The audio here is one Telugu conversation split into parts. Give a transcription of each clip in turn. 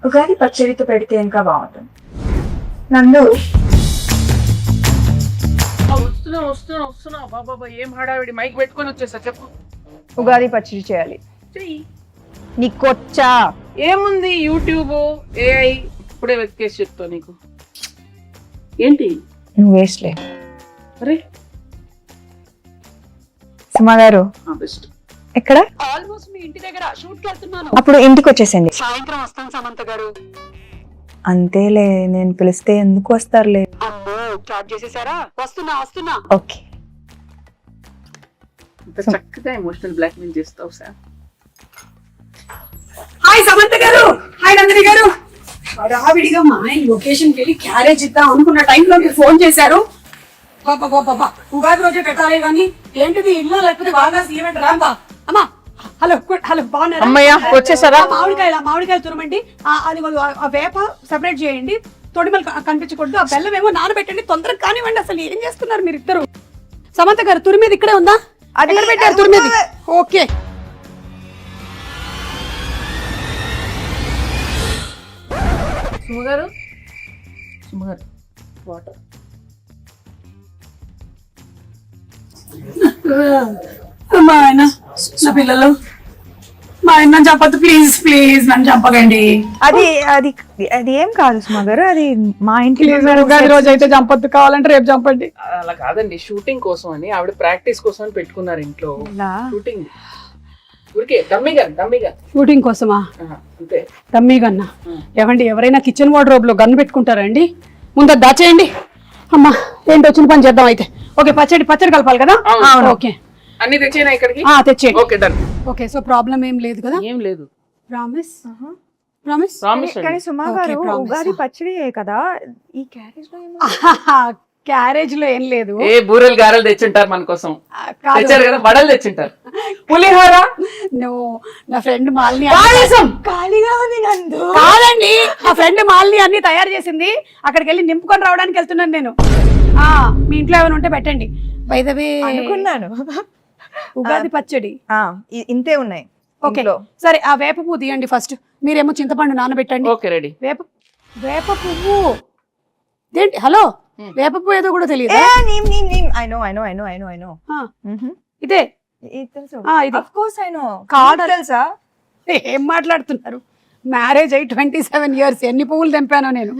ఉగాది పచ్చడితో పెడితే ఇంకా బాగుంటుంది. నందు వస్తున్నా బాబా ఏం హడావిడి, మైక్ పెట్టుకొని వచ్చేసా. చెప్పు. ఉగాది పచ్చడి చేయాలి. చెయ్యి. నీకొచ్చా? ఏముంది, యూట్యూబ్, ఏఐ ఇప్పుడే వెతికేసి చెప్తా నీకు. ఏంటి నువ్వు వేస్ట్లే. అరే సుమా గారు బెస్ట్. ఎక్కడ? ఆల్మోస్ట్ మీ ఇంటి దగ్గర షూట్ కి వెళ్తున్నాను. అప్పుడు ఇంటికి వచ్చేసింది. సాయంత్రం వస్తాను సమంత గారు. అంతేలే, నేను పిలిస్తే ఎందుకు వస్తారులే. అమ్మో స్టార్ట్ చేసేసారా? వస్తున్నా. ఓకే. ఇంత చక్కగా ఎమోషనల్ బ్లాక్ మెయిల్ చేస్తావు సార్. హాయ్ సమంత గారు, హాయ్ నందిని గారు. రావిడిగా మా ఆయన లొకేషన్ కి వెళ్ళి క్యారేజ్ ఇద్దాం అనుకున్న టైంలో మీరు ఫోన్ చేశారు. బాబా ఉగాది రోజే పెట్టాలి కానీ ఏంటిది ఇల్లు లేకపోతే బాగా ఈవెంట్ రాంబా. అమ్మా హలో బాగున్నారా? అమ్మయ్య వచ్చేసారా? మామిడికాయలు తురమండి. అది ఆ వేప సెపరేట్ చేయండి, తొడిమలు కనిపించకూడదు. ఆ బెల్లం ఏమో నానబెట్టండి, తొందరగా కానివ్వండి. అసలు ఏం చేస్తున్నారు మీరు ఇద్దరు? సమంత గారు తురిమేది ఇక్కడే ఉందా? అది పెట్టారు తురిమేది. Okay సుమగారు water. మా ఆయన నా పిల్లలు, మా ఆయన చెప్పద్దు ప్లీజ్ నన్ను చంపకండి. అది అది అది ఏం కాదు సుమా గారు, అది మా ఇంటి ఉగాది రోజు అయితే చంపద్దు, కావాలంటే రేపు చంపండి. అలా కాదండి, షూటింగ్ కోసం అని ఆవిడ ప్రాక్టీస్ కోసం అని పెట్టుకున్నారు ఇంట్లో. షూటింగ్ ఊరికే డమ్మీగా షూటింగ్ కోసమా? అంతే. డమ్మీ గన్నా? ఏమండి ఎవరైనా కిచెన్ వార్డ్రోబ్ లో గన్ పెట్టుకుంటారా అండి? ముందు దాచేయండి. అమ్మా ఏంటి వచ్చిన పని చేద్దాం అయితే. ఓకే పచ్చడి కలపాలి కదా? ఓకే అన్ని తెచ్చేనా ఇక్కడికి? తెచ్చేయండి. Okay done. Okay so problem ఏం లేదు కదా? ఏం లేదు. ప్రామిస్. కానీ సుమా గారు ఉగాది పచ్చడి కదా, ఈ క్యారేజ్ లో క్యారేజ్ లో ఏం లేదు. ఏ బూరెలు గారెలు తెచ్చుంటారు మన కోసం. తెచ్చారు కదా, వడలు తెచ్చుంటారు, పులిహోర. నా ఫ్రెండ్ మాలిని కాదండి, నా ఫ్రెండ్ మాలిని అన్ని తయారు చేసింది. అక్కడికి వెళ్ళి నింపుకొని రావడానికి వెళ్తున్నాను నేను. మీ ఇంట్లో ఏమైనా ఉంటే పెట్టండి. బై ద వే అనుకున్నాను ఉగాది పచ్చడి ఇంతే ఉన్నాయి. ఓకే సరే, ఆ వేప పువ్వు తీయండి ఫస్ట్. మీరేమో చింతపండు నానబెట్టండి. Okay ready. వేప పువ్వు ఏంటి? హలో, వేప పువ్వు ఏదో కూడా తెలియదు. ఇదే తెలుసా? ఏం మాట్లాడుతున్నారు? మ్యారేజ్ అయ్యి 27 years, ఎన్ని పువ్వులు తెంపానో నేను.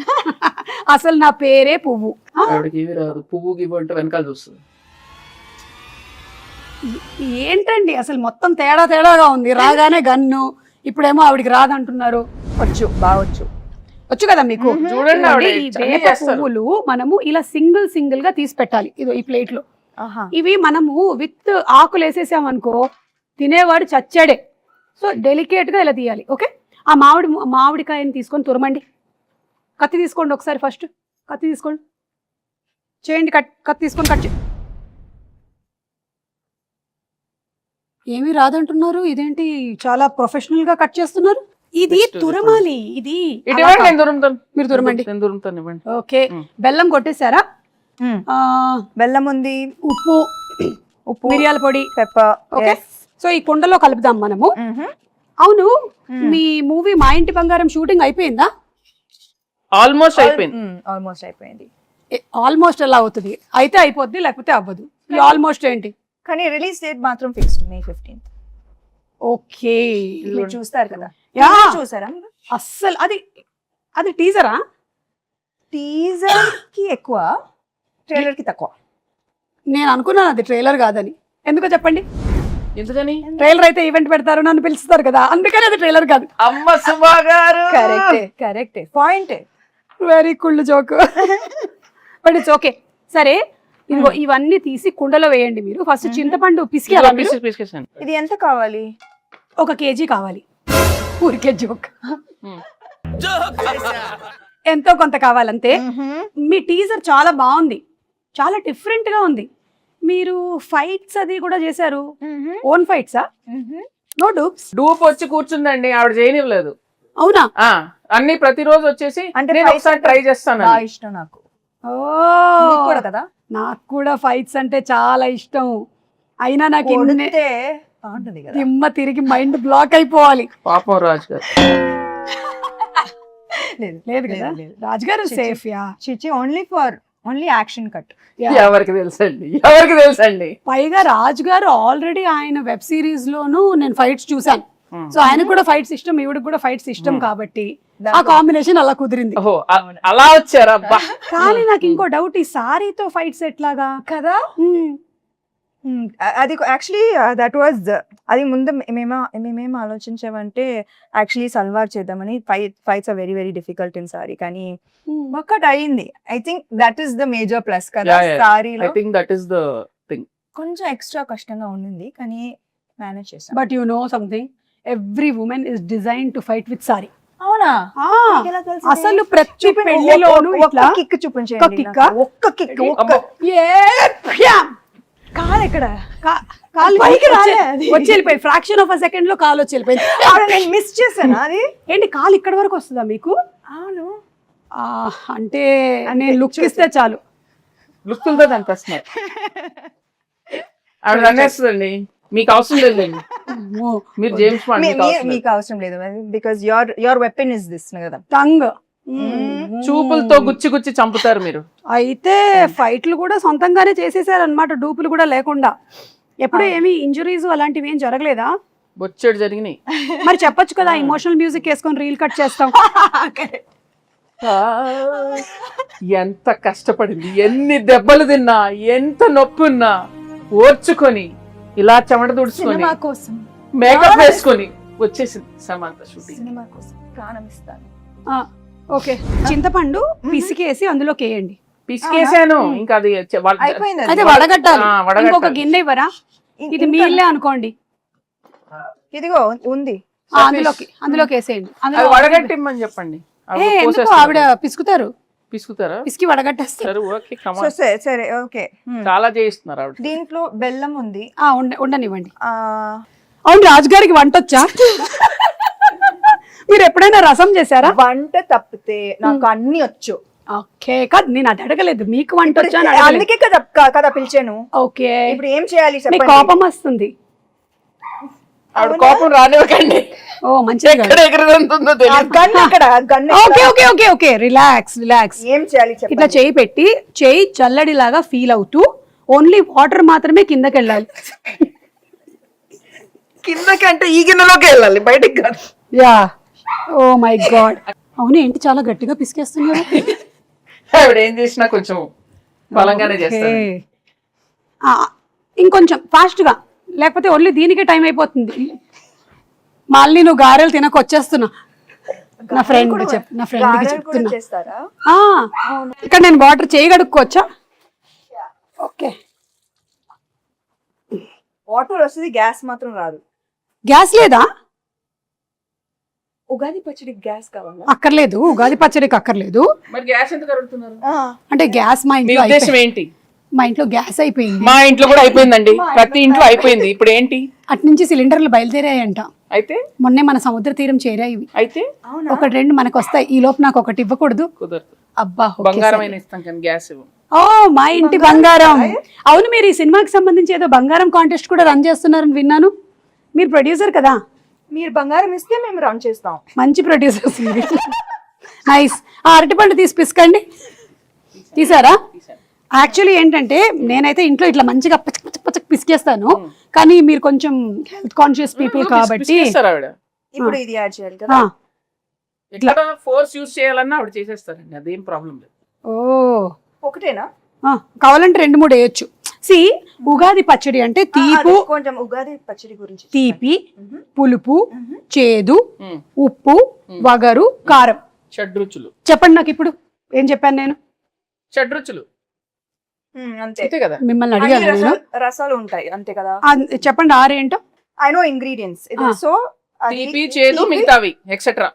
అసలు నా పేరే పువ్వు. పువ్వు గివ్వు అంటే వెనకాల చూస్తుంది. ఏంటండి అసలు మొత్తం తేడాగా ఉంది. రాగానే గన్ను, ఇప్పుడేమో ఆవిడికి రాదంటున్నారు. వచ్చు కదా మీకు. చూడండి, ఈ వేప పువ్వులు మనము ఇలా సింగిల్ గా తీసి పెట్టాలి. ఇదో ఈ ప్లేట్ లో. ఇవి మనము విత్ ఆకులు వేసేసాం అనుకో, తినేవాడు చచ్చాడే. సో డెలికేట్ గా ఇలా తీయాలి. ఓకే, ఆ మామిడికాయని తీసుకొని తురమండి. కత్తి తీసుకోండి ఒకసారి. ఫస్ట్ కత్తి తీసుకోండి, చేయండి. కత్తి తీసుకొని కట్ చేయండి. ఏమీ రాదంటున్నారు, ఇదేంటి చాలా ప్రొఫెషనల్ గా కట్ చేస్తున్నారు? ఇది తురమాలి. ఇది మీరు తురమండి. ఓకే, బెల్లం కొట్టేశారా? బెల్లం ఉంది, ఉప్పు, మిరియాల పొడి, పెప్పర్. ఓకే, సో ఈ కుండలో కలుపుదాం మనము. అవును, మీ మూవీ మా ఇంటి బంగారం షూటింగ్ అయిపోయిందా? ఆల్మోస్ట్ అయిపోయింది. ఆల్మోస్ట్ ఎలా అవుతుంది? అయితే అయిపోద్ది, లేకపోతే అవ్వదు. ఆల్మోస్ట్ ఏంటి? కానీ రిలీజ్ డేట్ మాత్రం ఫిక్స్డ్ May 15th. ఓకే, మీరు చూస్తారు కదా? చూసారా? అస్సలు అది టీజరా? టీజర్ కి ఎక్కువ, ట్రైలర్ కి తక్కువ. నేను అనుకున్నాను అది ట్రైలర్ కాదని. ఎందుకో చెప్పండి. ఎందుకని? ట్రైలర్ అయితే ఈవెంట్ పెడతారు, నన్ను పిలుస్తారు కదా, అందుకని అది ట్రైలర్ కాదు. అమ్మ సుమా గారు, కరెక్టే point. Very cool joke. But it's okay. సరే, ఇదిగో ఇవన్నీ తీసి కుండలో వేయండి. మీరు ఫస్ట్ చింతపండు పిసికి. ఇది ఎంత కావాలి? 1 kg కావాలి. ఊరికే జోక్. ఎంతో కొంత కావాలంతే. మీ టీజర్ చాలా బాగుంది, చాలా డిఫరెంట్ గా ఉంది. మీరు ఫైట్స్ అది కూడా చేశారు. ఓన్ ఫైట్సా? No dupes? డూప్ వచ్చి కూర్చుందండి, ఆవిడ చేయనివ్వలేదు. అవునా? అన్ని ప్రతిరోజు వచ్చేసి అంటే ఒకసారి ట్రై చేస్తాను. ఇష్టం నాకు. కదా, నాకు కూడా ఫైట్స్ అంటే చాలా ఇష్టం. అయినా నాకు దిమ్మ తిరిగి మైండ్ బ్లాక్ అయిపోవాలి. పాపం రాజు గారు. లేదు లేదు కదా రాజుగారు సేఫ్ యా చిచి ఓన్లీ యాక్షన్ కట్. ఎవరికి తెలుసండి పైగా రాజుగారు ఆల్రెడీ ఆయన వెబ్ సిరీస్ లోను నేను ఫైట్స్ చూసాను. సో ఆయన కూడా ఫైట్స్ ఇష్టం, ఈవిడకి కూడా ఫైట్స్ ఇష్టం కాబట్టి ఆ కాంబినేషన్ అలా కుదిరింది. ఓహో అలా వచ్చారా? కానీ నాకు ఇంకో డౌట్, ఈ సారీతో ఫైట్స్ ఎట్లాగా కదా. అది యాక్చువల్లీ దట్ వాజ్ అది ముందు మేమేం ఆలోచించామంటే యాక్చువల్లీ సల్వార్ చేద్దామని. Fights are very very difficult in sari, కానీ వర్కౌట్ అయ్యింది. I think that is the major plus కదా సారీలో. I think that is the thing. కొంచెం ఎక్స్ట్రా కష్టంగా ఉండింది కానీ మేనేజ్ చేసాం. But you know something, every women is design to fight with sari. అవునా? అసలు ప్రతి పెళ్లిలోనూ ఇట్లా కిక్ చూపించండి. ఒక్క కిక్ కాలు ఎక్కడ కాలు వచ్చి వెళ్ళిపోయింది. ఫ్రాక్షన్ ఆఫ్ అ సెకండ్ లో కాలు వచ్చి వెళ్ళిపోయింది. నేను మిస్ చేశాను. అది ఏంటి కాలు ఇక్కడ వరకు వస్తుందా మీకు? అవును. అంటే నేను లుక్ ఇస్తే చాలు. లుక్తో అనిపిస్తున్నారు. ఆవిడ అనేస్తుందండి, మీకు అవసరం లేదండి, మీరు జేమ్స్ బాండ్, మీకు అవసరం లేదు because your weapon is this కదా, టంగ్. చూపులతో గుచ్చి చంపుతారు మీరు. అయితే ఫైట్లు కూడా సొంతంగానే చేసేసారు అనమాట, డూపులు కూడా లేకుండా. ఎప్పుడు ఏమి ఇంజురీస్ అలాంటివి ఏం జరగలేదా? బొచ్చెడు జరిగినాయి. మరి చెప్పొచ్చు కదా, ఇమోషనల్ మ్యూజిక్ వేసుకొని రీల్ కట్ చేస్తాం. ఎంత కష్టపడింది, ఎన్ని దెబ్బలు తిన్నా, ఎంత నొప్పి ఉన్నా ఓర్చుకొని ఇలా చెమట తుడుచుకొని మేకప్ వేసుకొని వచ్చేసింది సమంత షూటింగ్. సినిమా కోసం ప్రాణం ఇస్తాను. ఓకే, చింతపండు పిసికేసి అందులోకి వేయండి. పిసికేసాను, ఇంకా అది అయితే వడగట్టాలి. ఇంకొక గిన్నె ఇవ్వరా? ఇది మీళ్ళే అనుకోండి. ఇదిగో ఉంది, అందులోకి వేసేయండి. వడగట్టిమ్మని చెప్పండి. ఆవిడ పిసుకుతారా? పిసికి వడగట్టేస్తారు. సరే ఓకే. చాలా చేయిస్తున్నారు ఆవిడ. దీంట్లో బెల్లం ఉంది, ఉండనివ్వండి. అవును, రాజుగారికి వంట వచ్చా? మీరు ఎప్పుడైనా రసం చేశారా? వంట తప్పితే నాకు అన్ని వచ్చు. ఓకే, కాదు నేను అది అడగలేదు, మీకు వంట వచ్చా? అందుకే కదా పిలిచాను. ఓకే, ఇప్పుడు ఏం చేయాలి? కోపం వస్తుంది. ఆవిడ కోపం రానివ్వకండి. ఓ మంచిగా, రిలాక్స్. ఏం చేయాలి? ఇట్లా చేయి పెట్టి, చేయి చల్లడిలాగా ఫీల్ అవుతూ ఓన్లీ వాటర్ మాత్రమే కిందకి వెళ్ళాలి. కిందకి అంటే ఈ గిన్నెలోకి వెళ్ళాలి, బయటికి కాదు. Yeah, oh my God. అవును, ఏంటి చాలా గట్టిగా పిసికేస్తున్నారు? ఆవిడ ఏం చేసినా కొంచెం బలంగానే చేస్తారు. ఇంకొంచెం ఫాస్ట్ గా, లేకపోతే ఓన్లీ దీనికే టైం అయిపోతుంది. మళ్ళీ నువ్వు గారెలు తినక వచ్చేస్తున్నా. నా ఫ్రెండ్కి చెప్తున్నా. ఇక్కడ నేను వాటర్ చేయగడుక్కోవచ్చా? ఓకే, వాటర్ వస్తుంది, గ్యాస్ మాత్రం రాదు. గ్యాస్ లేదా? ఉగాది పచ్చడికి గ్యాస్ కావాలా? అక్కర్లేదు, ఉగాది పచ్చడికి అక్కర్లేదు. మరి గ్యాస్ ఎందుకు అడుగుతున్నారు? అంటే గ్యాస్ మా ఇంట్లో ఏంటి? మా ఇంట్లో గ్యాస్ అయిపోయింది. మా ఇంట్లో కూడా అయిపోయిందండి, ప్రతి ఇంట్లో అయిపోయింది. ఇప్పుడు ఏంటి? అటు నుంచి సిలిండర్లు బయలుదేరాయంట. అయితే మొన్నే మన సముద్ర తీరం చేరాయి. అయితే ఒకటి రెండు మనకు వస్తాయి. ఈ లోపు నాకు ఒకటి ఇవ్వకూడదు? కుదరదు. అబ్బా, బంగారం ఇస్తాం కానీ గ్యాస్ ఇవ్వం. ఓ, మా ఇంటి బంగారం. అవును, మీరు ఈ సినిమాకి సంబంధించి ఏదో బంగారం కాంటెస్ట్ కూడా రన్ చేస్తున్నారని విన్నాను. మీరు ప్రొడ్యూసర్ కదా? మీరు బంగారం ఇస్తే మేము రన్ చేస్తాం. మంచి ప్రొడ్యూసర్స్. నైస్. అరటిపండు తీసి పిసకండి. తీసారా? యాక్చువల్లీ ఏంటంటే నేనైతే ఇంట్లో ఇట్లా మంచిగా పచ్చక్ పిసికేస్తాను, కానీ మీరు కొంచెం హెల్త్ కాన్షియస్ పీపుల్ కాబట్టి ఇప్పుడు ఇది యాడ్ చేయాలి కదా. ఇట్లా ఫోర్స్ యూస్ చేయాలన్నా ఆవిడ చేసేస్తారండి, అదేం ప్రాబ్లం లేదు. ఓ, ఒకటేనా? కావాలంటే 2-3 వేయచ్చు. సి, ఉగాది పచ్చడి అంటే తీపు, కొంచెం ఉగాది పచ్చడి గురించి తీపి, పులుపు, చేదు, ఉప్పు, వగరు, కారం, షడ్రుచులు. చెప్పండి నాకు ఇప్పుడు. ఏం చెప్పాను నేను? షడ్రుచులు అంతే కదా. మిమ్మల్ని అడిగాను. రసాలు ఉంటాయి అంతే కదా. చెప్పండి 6 ఏంటో. I know ingredients. సో తీపి, చేదు, మిగతావి ఎక్సెట్రా.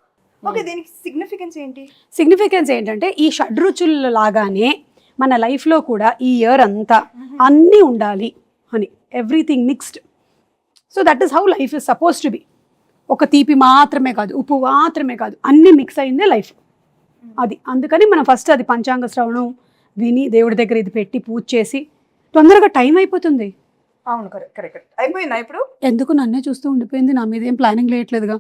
ఓకే, దీనికి సిగ్నిఫికెన్స్ ఏంటి? సిగ్నిఫికెన్స్ ఏంటంటే ఈ షడ్రుచుల లాగానే మన లైఫ్లో కూడా ఈ ఇయర్ అంతా అన్నీ ఉండాలి అని, everything mixed. So that is how life is suppose to be. ఒక తీపి మాత్రమే కాదు, ఉప్పు మాత్రమే కాదు, అన్నీ మిక్స్ అయిందే లైఫ్. అది అందుకని మనం ఫస్ట్ అది పంచాంగ శ్రవణం విని దేవుడి దగ్గర ఇది పెట్టి పూజ చేసి తొందరగా టైం అయిపోతుంది. అవును, కరెక్ట్. అయిపోయిందా ఇప్పుడు? ఎందుకు నన్నే చూస్తూ ఉండిపోయింది? నా మీద ఏం ప్లానింగ్ లేయట్లేదుగా.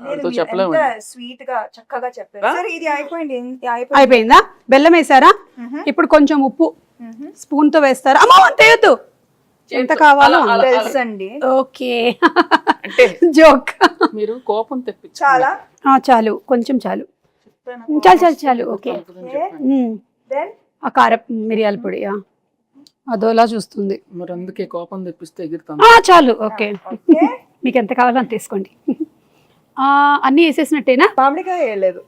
వాళ్ళతో చెప్పలేము. స్వీట్ గా చక్కగా చెప్పారు. ఆ? సరే ఇది అయిపోయింది. అయిపోయిందా? బెల్లం వేసారా? ఇప్పుడు కొంచెం ఉప్పు స్పూన్ తో వేస్తారా? అమ్మా అంత వేయద్దు, ఎంత కావాలో అలా, అలా. తెలుసండి. ఓకే. అంటే జోక్. మీరు కోపం తెప్పించారు. చాలా చాలు, కొంచెం చాలు. చాలు ఓకే. దెన్ ఆ కారం మిరియాల పొడి అదోలా చూస్తుంది. మరి అందుకే కోపం తెప్పిస్తే ఎగురుతాం. చాలు ఓకే. ఓకే. మీకు ఎంత కావాలో అంత తీసుకోండి. అన్ని వేసేసినట్టేనా? మామిడికాయ వేయలేదు.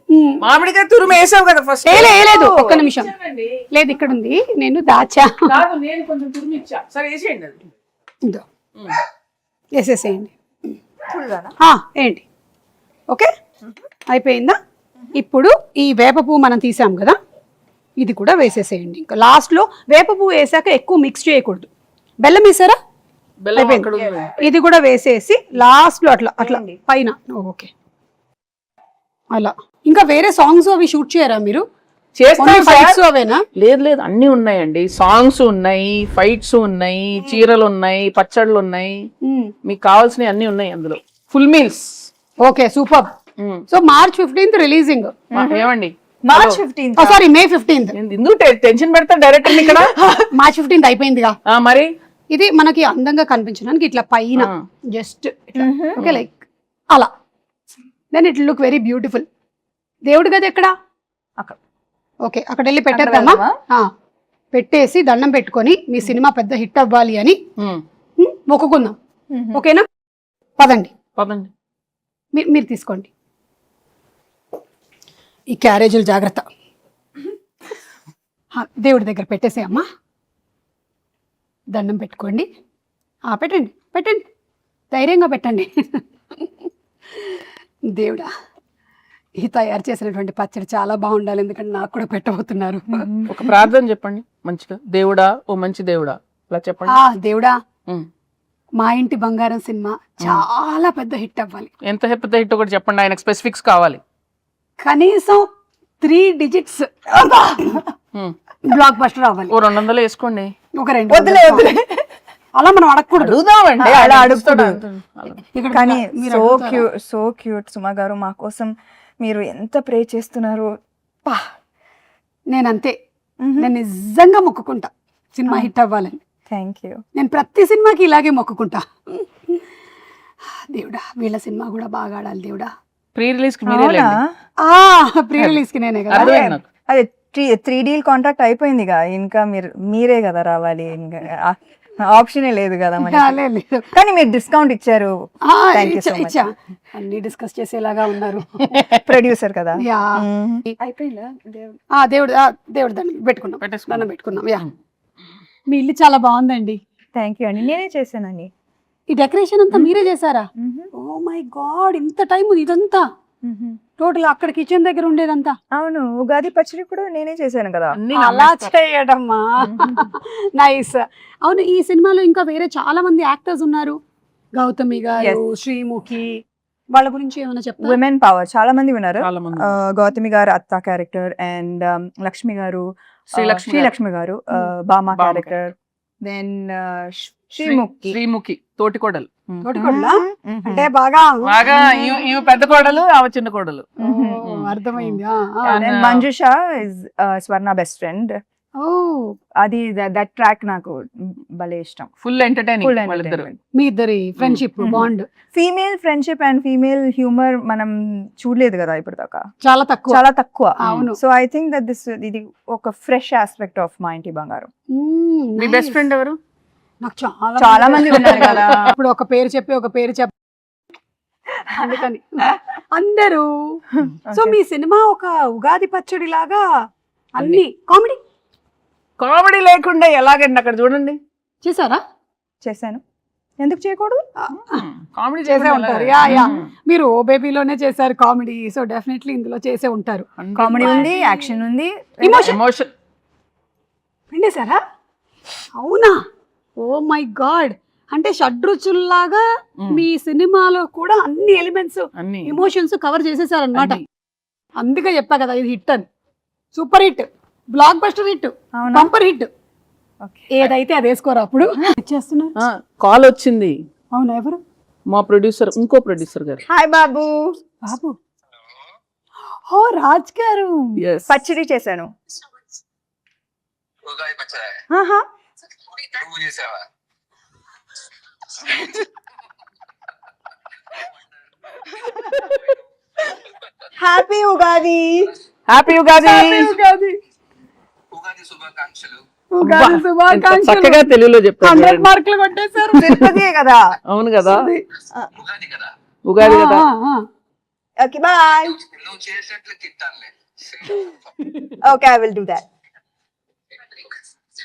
మామిడికాయ తురుము వేసావు కదా ఫస్ట్. వేయలేదు, ఒక్క నిమిషం. లేదు, ఇక్కడ ఉంది, నేను దాచా. కాదు, నేను కొంచెం తురుము ఇచ్చా. సరే వేసేయండి అది. ఇదో వేసేసేయండి. ఫుల్ గానా? ఏంటి ఓకే అయిపోయిందా? ఇప్పుడు ఈ వేప పువ్వు మనం తీసాం కదా, ఇది కూడా వేసేసేయండి. ఇంకా లాస్ట్లో వేప పువ్వు వేసాక ఎక్కువ మిక్స్ చేయకూడదు. బెల్లం వేసారా? బెల్లం అక్కడ ఉంది. ఇది కూడా వేసేసి లాస్ట్లో అట్లా అట్లా పైన. ఓకే, అలా. ఇంకా వేరే సాంగ్స్ అవి షూట్ చేయరా మీరు? చేస్తాం ఫైట్స్ సార్. అవేనా? లేదు లేదు, అన్ని ఉన్నాయండి. సాంగ్స్ ఉన్నాయి, ఫైట్స్ ఉన్నాయి, చీరలు ఉన్నాయి, పచ్చళ్ళు ఉన్నాయి, మీకు కావాల్సినవి అన్ని ఉన్నాయి అందులో. Full meals. Okay, super. So March 15th releasing. ఏమండి, March 15th. Sorry, May 15th. ఎందుకు టెన్షన్ పెడతా డైరెక్టర్ ఇక్కడ? March 15th అయిపోయిందిగా. మరి ఇది మనకి అందంగా కనిపించడానికి ఇట్లా పైన జస్ట్ ఓకే, లైక్ అలా. Then it look very beautiful. దేవుడి గది ఎక్కడ? అక్కడ. ఓకే, అక్కడ వెళ్ళి పెట్టేద్దామా? పెట్టేసి దండం పెట్టుకొని మీ సినిమా పెద్ద హిట్ అవ్వాలి అని మొక్కుకుందాం. ఓకేనా? పదండి పదండి. మీరు తీసుకోండి. ఈ క్యారేజీలు జాగ్రత్త. దేవుడి దగ్గర పెట్టేసే అమ్మా. దండం పెట్టుకోండి. పెట్టండి పెట్టండి, ధైర్యంగా పెట్టండి. దేవుడా, ఈ తయారు చేసినటువంటి పచ్చడి చాలా బాగుండాలి, ఎందుకంటే నాకు కూడా పెట్టబోతున్నారు. ఒక ప్రార్థన చెప్పండి మంచిగా. దేవుడా, ఓ మంచి దేవుడా, అలా చెప్పండి. దేవుడా, మా ఇంటి బంగారం సినిమా చాలా పెద్ద హిట్ అవ్వాలి. ఎంత పెద్ద హిట్ ఒకటి చెప్పండి, ఆయనకు స్పెసిఫిక్స్ కావాలి. కనీసం 3 digits బ్లాక్ బస్టర్ అవ్వాలి. ఓ 200 వేసుకోండి. ఒక 2 అలా మనం అడగకూడదు. అడుగుదామండి, అలా అడుగుతాడు. ఇక్కడ కానీ మీరు సో అడుగుతారా? Cute, so cute. సుమా గారు, మా కోసం మీరు ఎంత ప్రే చేస్తున్నారు. పా, నేనంతే. నేను నిజంగా మొక్కుకుంటా సినిమా హిట్ అవ్వాలని. Thank you. నేను ప్రతి సినిమాకి ఇలాగే మొక్కుకుంటా. దేవుడా, వీళ్ళ సినిమా కూడా బాగా ఆడాలి దేవుడా. ప్రీ రిలీజ్ కి మీరే లేండి. ప్రీ రిలీజ్ కి నేనే కదా. అర్థమైంది నాకు. అదే 3D కాంట్రాక్ట్ అయిపోయిందిగా, ఇంకా మీరే కదా రావాలి, ఇంకా ఆప్షనే లేదు కదా మనకి. లేదు. కానీ మీరు డిస్కౌంట్ ఇచ్చారు. Thank you so much. ఇచ్చా. అన్ని డిస్కస్ చేసేలాగా ఉన్నారు. ప్రొడ్యూసర్ కదా. యా. అయిపోయిందా? దేవుడు దేవుడు దండం పెట్టుకున్నాం. పెట్టేసుకున్నాం. దండం పెట్టుకున్నాం. యా. మీ ఇల్లు చాలా బాగుందండి. థ్యాంక్ యూ అండి, నేనే చేశానండి. ఈ డెకరేషన్ అంతా మీరే చేశారా? ఓ మై గాడ్, ఇంత టైం ఇదంతా టోటల్ అక్కడ కిచెన్ దగ్గర ఉండేదంతా. అవును, ఉగాది పచ్చడి కూడా నేనే చేశాను కదా. అన్ని అలా చేయడమ్మా. నైస్. అవును, ఈ సినిమాలో ఇంకా వేరే చాలా మంది యాక్టర్స్ ఉన్నారు. గౌతమి గారు, శ్రీముఖి, వాళ్ళ గురించి ఏమైనా చెప్తారా? విమెన్ పవర్ చాలా మంది ఉన్నారు. చాలా మంది. గౌతమి గారు అత్త క్యారెక్టర్, అండ్ లక్ష్మి గారు, శ్రీలక్ష్మి గారు బామా క్యారెక్టర్, దెన్ శ్రీముఖి తోటికోడలు. తోటికోడలా? అంటే బాగా బాగా ఈమె పెద్ద కోడలు, ఆమె చిన్న కోడలు. అర్థమైంది. Manjusha is Swarna best friend. అది దట్ ట్రాక్ నాకు భలే ఇష్టం. ఫుల్ ఎంటర్టైనింగ్ వాళ్ళిద్దరు. మీ ఇద్దరి friendship bond. Female friendship and female humour మనం చూడలేదు కదా ఇప్పుడు దాకా, చాలా తక్కువ. చాలా తక్కువ. అవును. సో ఐ థింక్ దట్ ఇది ఒక ఫ్రెష్ ఆస్పెక్ట్ ఆఫ్ మా ఇంటి బంగారం. మీ బెస్ట్ ఫ్రెండ్ ఎవరు? నాకు చాలా మంది ఉన్నారు కదా. ఇప్పుడు ఒక పేరు చెప్పి అందుకని అందరూ. సో మీ సినిమా ఒక ఉగాది పచ్చడి లాగా అన్ని కామెడీ లేకుండా ఎలాగండి అక్కడ చూడండి. చేశారా? చేశాను, ఎందుకు చేయకూడదు? కామెడీ చేసే ఉంటారు. యా యా, మీరు ఓ బేబీలోనే చేశారు కామెడీ, సో డెఫినెట్లీ ఇందులో చేసే ఉంటారు. కామెడీ ఉంది, యాక్షన్ ఉంది, ఎమోషన్ పిండేశారా? అవునా? ఓ మై గాడ్, అంటే షడ్రుచుల్లాగా మీ సినిమాలో కూడా అన్ని ఎలిమెంట్స్, ఎమోషన్స్ కవర్ చేసేసారనమాట. అందుకే చెప్పా కదా ఇది హిట్ అని. Super hit, block buster hit, bumper hit. ఏదైతే అది వేసుకోరా అప్పుడు. కాల్ వచ్చింది. అవునా? ఎవరు? మా ప్రొడ్యూసర్, ఇంకో ప్రొడ్యూసర్ గారు. హాయ్ బాబు, బాబు ఓ రాజ్ గారు Yes. పచ్చడి చేశాను. ఉగాది పచ్చడి ఆహా. నువ్వు చేసావా? హ్యాపీ ఉగాది. హ్యాపీ ఉగాది. ఉగాది ఉగాది శుభాకాంక్షలు. ఉగాది ఎంత శుభాకాంక్షలు. చక్కగా తెలుగులో చెప్పారు 100 చూడండి. మార్కులు కొట్టేశారు. తిరుపతియే కదా. అవును కదా, ఉగాది కదా, ఉగాది కదా. Okay bye. నువ్వు చేసేట్లు తిట్టానులే. Okay I will do that.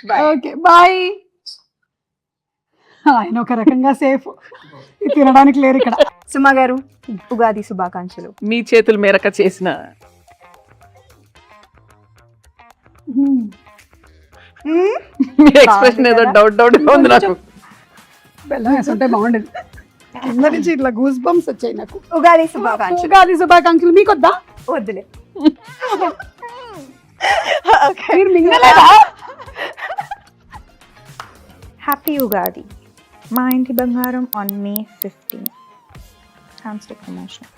Bye. Okay bye. ఆయన ఒక రకంగా సేఫ్, తినడానికి లేరు ఇక్కడ. సుమా గారు ఉగాది శుభాకాంక్షలు. మీ చేతుల మేరక చేసిన మీ ఎక్స్ప్రెషన్ ఏదో డౌట్ ఉంది నాకు. బెల్లం వేసుంటే బాగుండేది. కింద నుంచి ఇట్లా గూస్ బంప్స్ వచ్చాయి నాకు. ఉగాది శుభాకాంక్షలు. ఉగాది శుభాకాంక్షలు. మీకు వద్దా? వద్దులే. మీరు మింగలేదా? హ్యాపీ ఉగాది. మా ఇంటి బంగారం ఆన్ May 15. హ్యామ్స్టిక్ ప్రమోషన్.